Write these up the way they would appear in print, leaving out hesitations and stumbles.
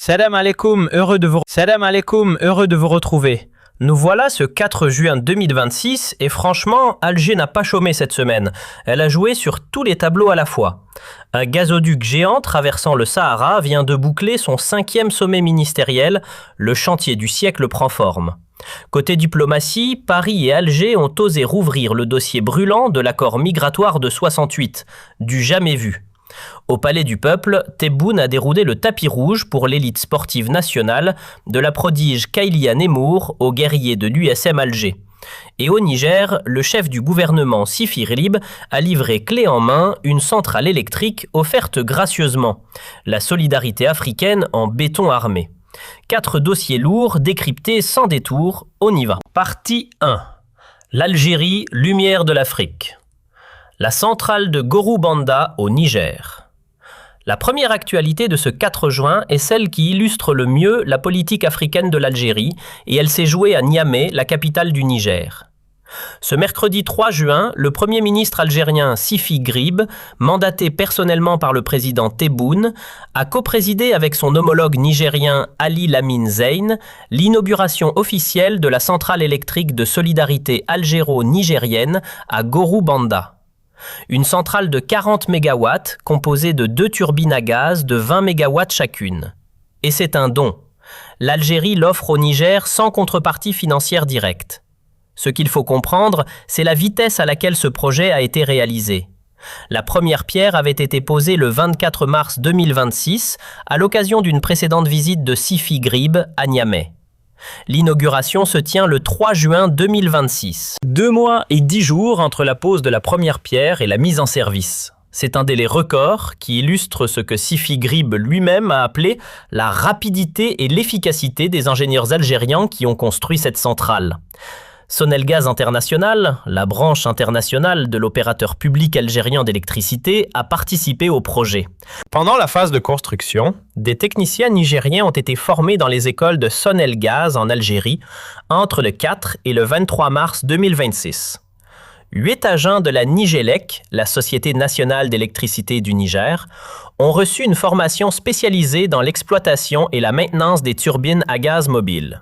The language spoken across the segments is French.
Salam alaikum, heureux de vous retrouver. Nous voilà ce 4 juin 2026 et franchement, Alger n'a pas chômé cette semaine. Elle a joué sur tous les tableaux à la fois. Un gazoduc géant traversant le Sahara vient de boucler son 5e sommet ministériel. Le chantier du siècle prend forme. Côté diplomatie, Paris et Alger ont osé rouvrir le dossier brûlant de l'accord migratoire de 68, du jamais vu. Au Palais du Peuple, Tebboune a déroulé le tapis rouge pour l'élite sportive nationale, de la prodige Kailia Nemour aux guerriers de l'USM Alger. Et au Niger, le chef du gouvernement Sifi Grib a livré clé en main une centrale électrique offerte gracieusement. La solidarité africaine en béton armé. 4 dossiers lourds décryptés sans détour, on y va. Partie 1. L'Algérie, lumière de l'Afrique. La centrale de Gorubanda au Niger. La première actualité de ce 4 juin est celle qui illustre le mieux la politique africaine de l'Algérie et elle s'est jouée à Niamey, la capitale du Niger. Ce mercredi 3 juin, le Premier ministre algérien Sifi Grib, mandaté personnellement par le président Tebboune, a coprésidé avec son homologue nigérien Ali Lamine Zeine l'inauguration officielle de la centrale électrique de solidarité algéro-nigérienne à Gorubanda. Une centrale de 40 MW composée de 2 turbines à gaz de 20 MW chacune. Et c'est un don. L'Algérie l'offre au Niger sans contrepartie financière directe. Ce qu'il faut comprendre, c'est la vitesse à laquelle ce projet a été réalisé. La première pierre avait été posée le 24 mars 2026 à l'occasion d'une précédente visite de Sifi Grib à Niamey. L'inauguration se tient le 3 juin 2026. 2 mois et 10 jours entre la pose de la première pierre et la mise en service. C'est un délai record qui illustre ce que Sifi Grib lui-même a appelé la rapidité et l'efficacité des ingénieurs algériens qui ont construit cette centrale. Sonelgaz International, la branche internationale de l'opérateur public algérien d'électricité, a participé au projet. Pendant la phase de construction, des techniciens nigériens ont été formés dans les écoles de Sonelgaz en Algérie entre le 4 et le 23 mars 2026. 8 agents de la Nigélec, la Société nationale d'électricité du Niger, ont reçu une formation spécialisée dans l'exploitation et la maintenance des turbines à gaz mobiles.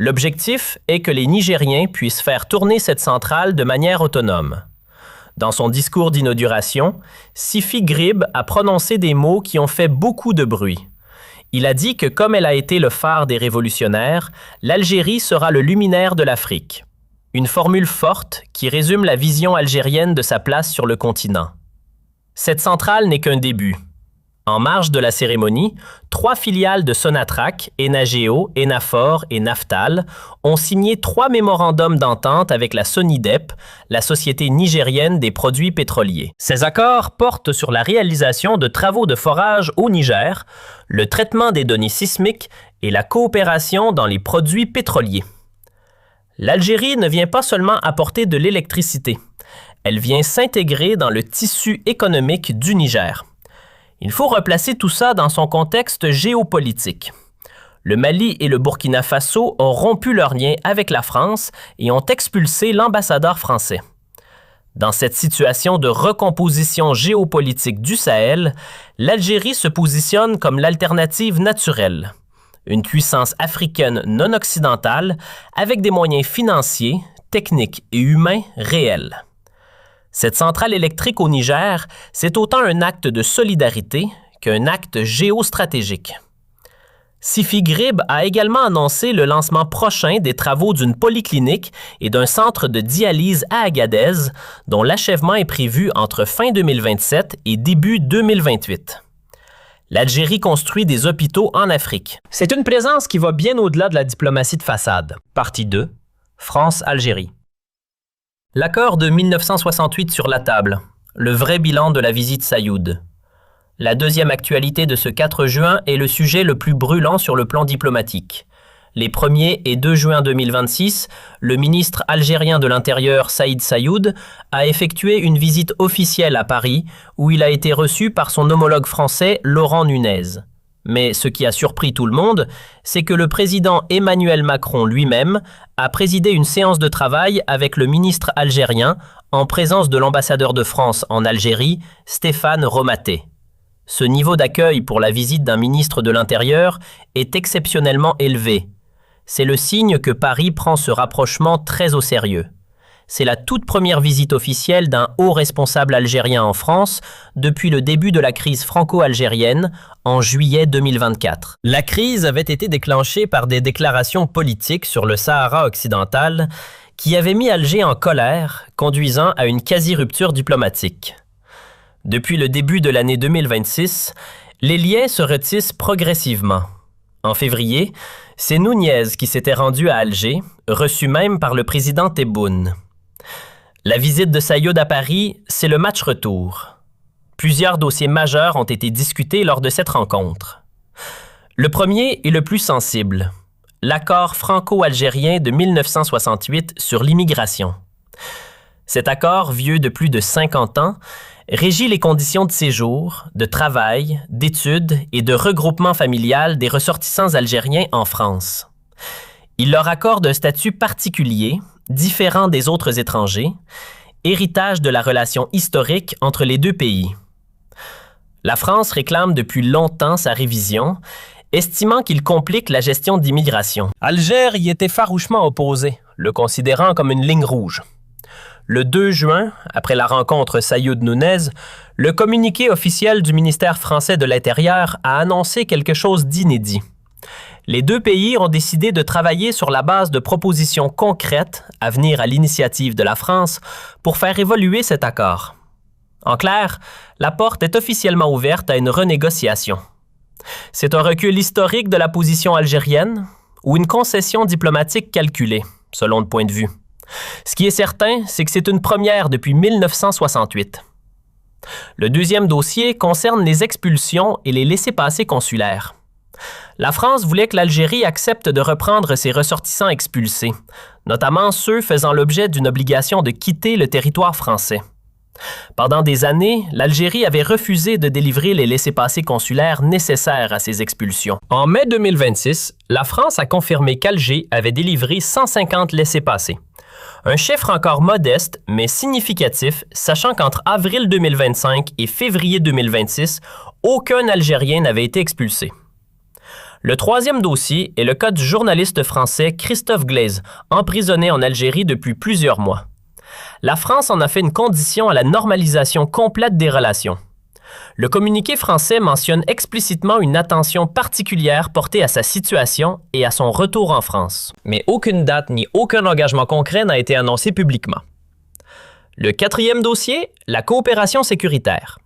L'objectif est que les Nigériens puissent faire tourner cette centrale de manière autonome. Dans son discours d'inauguration, Sifi Grib a prononcé des mots qui ont fait beaucoup de bruit. Il a dit que comme elle a été le phare des révolutionnaires, l'Algérie sera le luminaire de l'Afrique. Une formule forte qui résume la vision algérienne de sa place sur le continent. Cette centrale n'est qu'un début. En marge de la cérémonie, 3 filiales de Sonatrach, Enageo, Enafor et Naftal ont signé 3 mémorandums d'entente avec la Sonidep, la société nigérienne des produits pétroliers. Ces accords portent sur la réalisation de travaux de forage au Niger, le traitement des données sismiques et la coopération dans les produits pétroliers. L'Algérie ne vient pas seulement apporter de l'électricité, elle vient s'intégrer dans le tissu économique du Niger. Il faut replacer tout ça dans son contexte géopolitique. Le Mali et le Burkina Faso ont rompu leurs liens avec la France et ont expulsé l'ambassadeur français. Dans cette situation de recomposition géopolitique du Sahel, l'Algérie se positionne comme l'alternative naturelle. Une puissance africaine non occidentale avec des moyens financiers, techniques et humains réels. Cette centrale électrique au Niger, c'est autant un acte de solidarité qu'un acte géostratégique. Sifi Grib a également annoncé le lancement prochain des travaux d'une polyclinique et d'un centre de dialyse à Agadez, dont l'achèvement est prévu entre fin 2027 et début 2028. L'Algérie construit des hôpitaux en Afrique. C'est une présence qui va bien au-delà de la diplomatie de façade. Partie 2. France-Algérie. L'accord de 1968 sur la table, le vrai bilan de la visite Sayoud. La deuxième actualité de ce 4 juin est le sujet le plus brûlant sur le plan diplomatique. Les 1er et 2 juin 2026, le ministre algérien de l'Intérieur Saïd Sayoud a effectué une visite officielle à Paris où il a été reçu par son homologue français Laurent Nunez. Mais ce qui a surpris tout le monde, c'est que le président Emmanuel Macron lui-même a présidé une séance de travail avec le ministre algérien en présence de l'ambassadeur de France en Algérie, Stéphane Romaté. Ce niveau d'accueil pour la visite d'un ministre de l'Intérieur est exceptionnellement élevé. C'est le signe que Paris prend ce rapprochement très au sérieux. C'est la toute première visite officielle d'un haut responsable algérien en France depuis le début de la crise franco-algérienne en juillet 2024. La crise avait été déclenchée par des déclarations politiques sur le Sahara occidental qui avaient mis Alger en colère, conduisant à une quasi-rupture diplomatique. Depuis le début de l'année 2026, les liens se retissent progressivement. En février, c'est Nunez qui s'était rendu à Alger, reçu même par le président Tebboune. La visite de Sayoud à Paris, c'est le match retour. Plusieurs dossiers majeurs ont été discutés lors de cette rencontre. Le premier est le plus sensible, l'accord franco-algérien de 1968 sur l'immigration. Cet accord, vieux de plus de 50 ans, régit les conditions de séjour, de travail, d'études et de regroupement familial des ressortissants algériens en France. Il leur accorde un statut particulier, différent des autres étrangers, héritage de la relation historique entre les deux pays. La France réclame depuis longtemps sa révision, estimant qu'il complique la gestion d'immigration. Alger y était farouchement opposé, le considérant comme une ligne rouge. Le 2 juin, après la rencontre Sayoud-Nunez, le communiqué officiel du ministère français de l'Intérieur a annoncé quelque chose d'inédit. Les deux pays ont décidé de travailler sur la base de propositions concrètes à venir à l'initiative de la France pour faire évoluer cet accord. En clair, la porte est officiellement ouverte à une renégociation. C'est un recul historique de la position algérienne ou une concession diplomatique calculée, selon le point de vue. Ce qui est certain, c'est que c'est une première depuis 1968. Le deuxième dossier concerne les expulsions et les laissez-passer consulaires. La France voulait que l'Algérie accepte de reprendre ses ressortissants expulsés, notamment ceux faisant l'objet d'une obligation de quitter le territoire français. Pendant des années, l'Algérie avait refusé de délivrer les laissez-passer consulaires nécessaires à ces expulsions. En mai 2026, la France a confirmé qu'Alger avait délivré 150 laissez-passer. Un chiffre encore modeste, mais significatif, sachant qu'entre avril 2025 et février 2026, aucun Algérien n'avait été expulsé. Le troisième dossier est le cas du journaliste français Christophe Glaise, emprisonné en Algérie depuis plusieurs mois. La France en a fait une condition à la normalisation complète des relations. Le communiqué français mentionne explicitement une attention particulière portée à sa situation et à son retour en France. Mais aucune date ni aucun engagement concret n'a été annoncé publiquement. Le quatrième dossier, la coopération sécuritaire.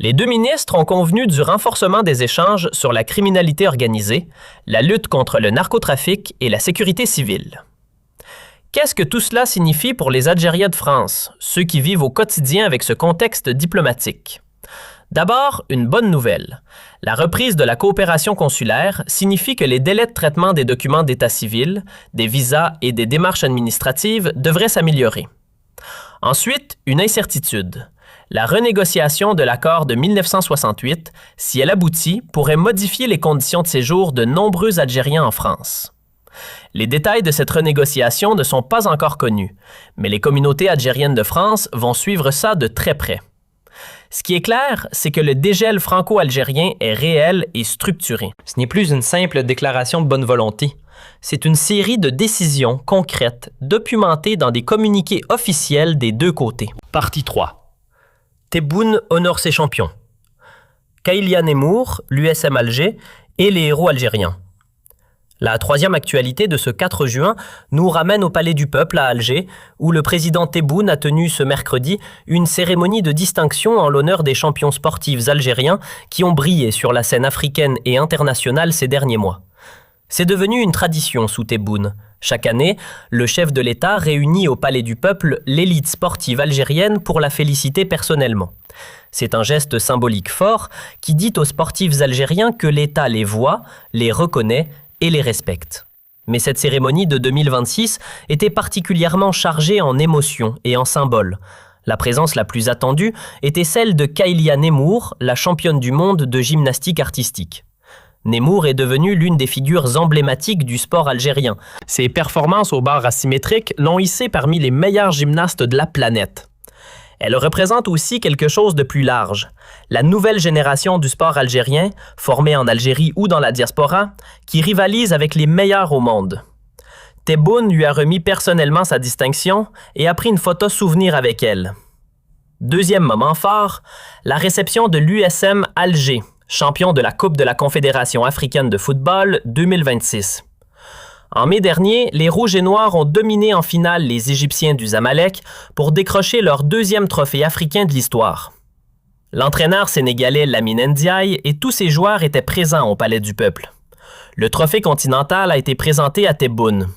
Les deux ministres ont convenu du renforcement des échanges sur la criminalité organisée, la lutte contre le narcotrafic et la sécurité civile. Qu'est-ce que tout cela signifie pour les Algériens de France, ceux qui vivent au quotidien avec ce contexte diplomatique? D'abord, une bonne nouvelle. La reprise de la coopération consulaire signifie que les délais de traitement des documents d'état civil, des visas et des démarches administratives devraient s'améliorer. Ensuite, une incertitude. La renégociation de l'accord de 1968, si elle aboutit, pourrait modifier les conditions de séjour de nombreux Algériens en France. Les détails de cette renégociation ne sont pas encore connus, mais les communautés algériennes de France vont suivre ça de très près. Ce qui est clair, c'est que le dégel franco-algérien est réel et structuré. Ce n'est plus une simple déclaration de bonne volonté. C'est une série de décisions concrètes, documentées dans des communiqués officiels des deux côtés. Partie 3. Tebboune honore ses champions. Kaïlia Nemour, l'USM Alger et les héros algériens. La troisième actualité de ce 4 juin nous ramène au Palais du Peuple à Alger, où le président Tebboune a tenu ce mercredi une cérémonie de distinction en l'honneur des champions sportifs algériens qui ont brillé sur la scène africaine et internationale ces derniers mois. C'est devenu une tradition sous Tebboune. Chaque année, le chef de l'État réunit au Palais du Peuple l'élite sportive algérienne pour la féliciter personnellement. C'est un geste symbolique fort qui dit aux sportifs algériens que l'État les voit, les reconnaît et les respecte. Mais cette cérémonie de 2026 était particulièrement chargée en émotions et en symboles. La présence la plus attendue était celle de Kaïlia Nemour, la championne du monde de gymnastique artistique. Nemour est devenue l'une des figures emblématiques du sport algérien. Ses performances aux barres asymétriques l'ont hissée parmi les meilleures gymnastes de la planète. Elle représente aussi quelque chose de plus large, la nouvelle génération du sport algérien, formée en Algérie ou dans la diaspora, qui rivalise avec les meilleurs au monde. Tebboune lui a remis personnellement sa distinction et a pris une photo souvenir avec elle. Deuxième moment fort, la réception de l'USM Alger, champion de la Coupe de la Confédération africaine de football 2026. En mai dernier, les Rouges et Noirs ont dominé en finale les Égyptiens du Zamalek pour décrocher leur deuxième trophée africain de l'histoire. L'entraîneur sénégalais Lamine Ndiaye et tous ses joueurs étaient présents au Palais du Peuple. Le trophée continental a été présenté à Tebboune.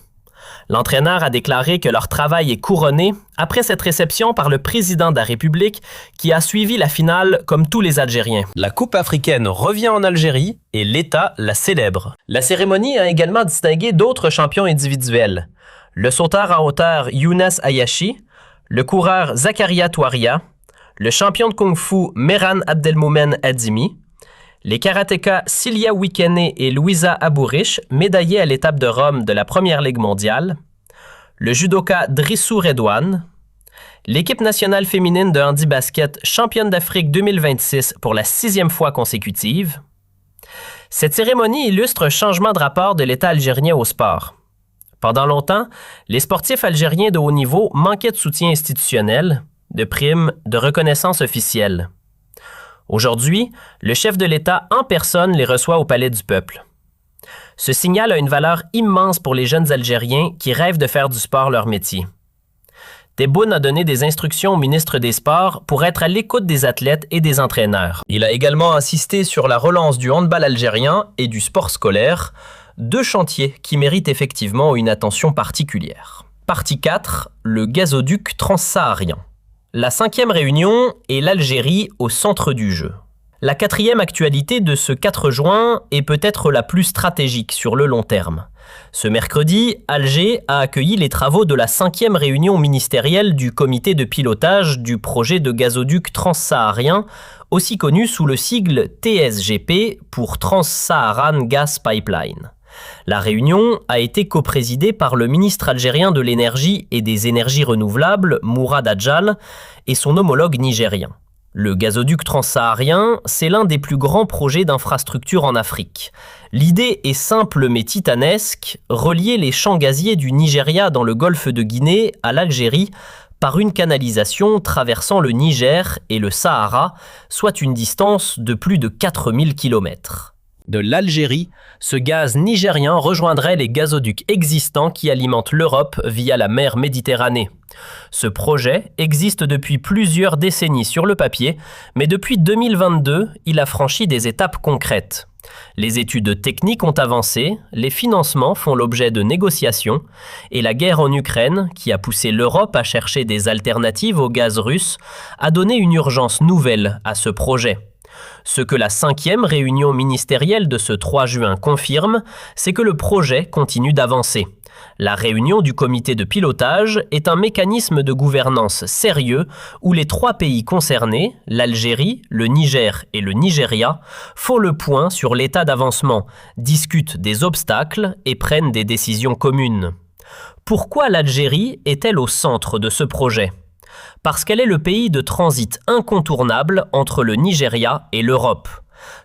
L'entraîneur a déclaré que leur travail est couronné après cette réception par le président de la République qui a suivi la finale comme tous les Algériens. La Coupe africaine revient en Algérie et l'État la célèbre. La cérémonie a également distingué d'autres champions individuels. Le sauteur en hauteur Younes Ayashi, le coureur Zakaria Touaria, le champion de kung-fu Mehran Abdelmoumen Adimi, les karatékas Cilia Wikene et Louisa Abourich, médaillés à l'étape de Rome de la Première Ligue mondiale, le judoka Drissou Redouane, l'équipe nationale féminine de handi-basket championne d'Afrique 2026 pour la 6e fois consécutive. Cette cérémonie illustre un changement de rapport de l'État algérien au sport. Pendant longtemps, les sportifs algériens de haut niveau manquaient de soutien institutionnel, de primes, de reconnaissance officielle. Aujourd'hui, le chef de l'État en personne les reçoit au Palais du Peuple. Ce signal a une valeur immense pour les jeunes Algériens qui rêvent de faire du sport leur métier. Tebboune a donné des instructions au ministre des Sports pour être à l'écoute des athlètes et des entraîneurs. Il a également insisté sur la relance du handball algérien et du sport scolaire, deux chantiers qui méritent effectivement une attention particulière. Partie 4, le gazoduc transsaharien. La 5e réunion est l'Algérie au centre du jeu. La 4e actualité de ce 4 juin est peut-être la plus stratégique sur le long terme. Ce mercredi, Alger a accueilli les travaux de la 5e réunion ministérielle du comité de pilotage du projet de gazoduc transsaharien, aussi connu sous le sigle TSGP pour Trans-Saharan Gas Pipeline. La réunion a été coprésidée par le ministre algérien de l'énergie et des énergies renouvelables, Mourad Adjal, et son homologue nigérien. Le gazoduc transsaharien, c'est l'un des plus grands projets d'infrastructure en Afrique. L'idée est simple mais titanesque, relier les champs gaziers du Nigeria dans le golfe de Guinée à l'Algérie par une canalisation traversant le Niger et le Sahara, soit une distance de plus de 4000 km. De l'Algérie, ce gaz nigérien rejoindrait les gazoducs existants qui alimentent l'Europe via la mer Méditerranée. Ce projet existe depuis plusieurs décennies sur le papier, mais depuis 2022, il a franchi des étapes concrètes. Les études techniques ont avancé, les financements font l'objet de négociations, et la guerre en Ukraine, qui a poussé l'Europe à chercher des alternatives au gaz russe, a donné une urgence nouvelle à ce projet. Ce que la 5e réunion ministérielle de ce 3 juin confirme, c'est que le projet continue d'avancer. La réunion du comité de pilotage est un mécanisme de gouvernance sérieux où les 3 pays concernés, l'Algérie, le Niger et le Nigeria, font le point sur l'état d'avancement, discutent des obstacles et prennent des décisions communes. Pourquoi l'Algérie est-elle au centre de ce projet ? Parce qu'elle est le pays de transit incontournable entre le Nigeria et l'Europe.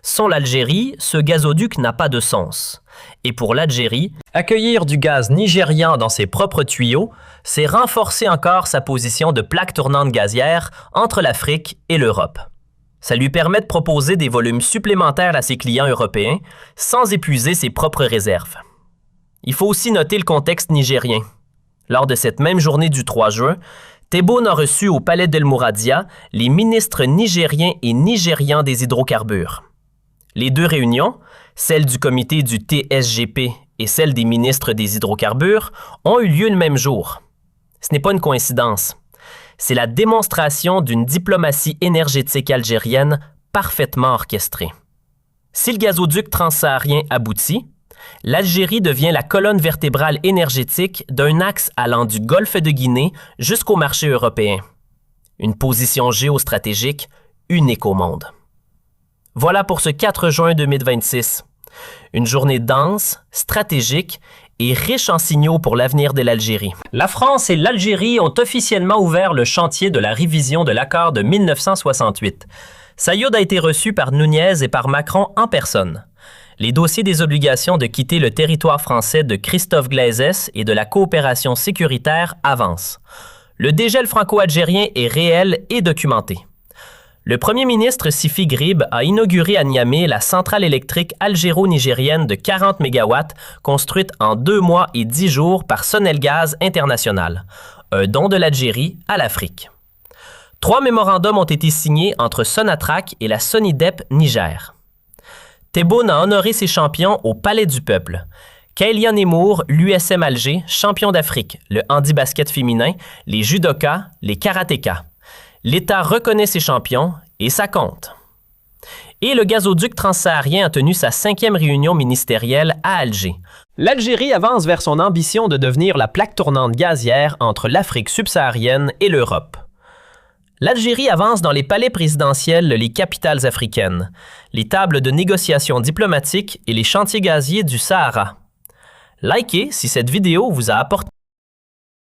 Sans l'Algérie, ce gazoduc n'a pas de sens. Et pour l'Algérie, accueillir du gaz nigérien dans ses propres tuyaux, c'est renforcer encore sa position de plaque tournante gazière entre l'Afrique et l'Europe. Ça lui permet de proposer des volumes supplémentaires à ses clients européens sans épuiser ses propres réserves. Il faut aussi noter le contexte nigérien. Lors de cette même journée du 3 juin, Tebboune a reçu au Palais d'El Mouradia les ministres nigériens et nigérians des hydrocarbures. Les 2 réunions, celle du comité du TSGP et celle des ministres des hydrocarbures, ont eu lieu le même jour. Ce n'est pas une coïncidence. C'est la démonstration d'une diplomatie énergétique algérienne parfaitement orchestrée. Si le gazoduc transsaharien aboutit, l'Algérie devient la colonne vertébrale énergétique d'un axe allant du golfe de Guinée jusqu'au marché européen. Une position géostratégique unique au monde. Voilà pour ce 4 juin 2026. Une journée dense, stratégique et riche en signaux pour l'avenir de l'Algérie. La France et l'Algérie ont officiellement ouvert le chantier de la révision de l'accord de 1968. Sayoud a été reçu par Núñez et par Macron en personne. Les dossiers des obligations de quitter le territoire français de Christophe Glaizès et de la coopération sécuritaire avancent. Le dégel franco-algérien est réel et documenté. Le premier ministre Sifi Grib a inauguré à Niamey la centrale électrique algéro-nigérienne de 40 MW construite en 2 mois et 10 jours par Sonelgaz International, un don de l'Algérie à l'Afrique. 3 mémorandums ont été signés entre Sonatrach et la Sonidep Niger. Tebboune a honoré ses champions au Palais du Peuple. Kailian Emour, l'USM Alger, champion d'Afrique, le handi-basket féminin, les judokas, les karatékas. L'État reconnaît ses champions et ça compte. Et le gazoduc transsaharien a tenu sa 5e réunion ministérielle à Alger. L'Algérie avance vers son ambition de devenir la plaque tournante gazière entre l'Afrique subsaharienne et l'Europe. L'Algérie avance dans les palais présidentiels, les capitales africaines, les tables de négociations diplomatiques et les chantiers gaziers du Sahara. Likez si cette vidéo vous a apporté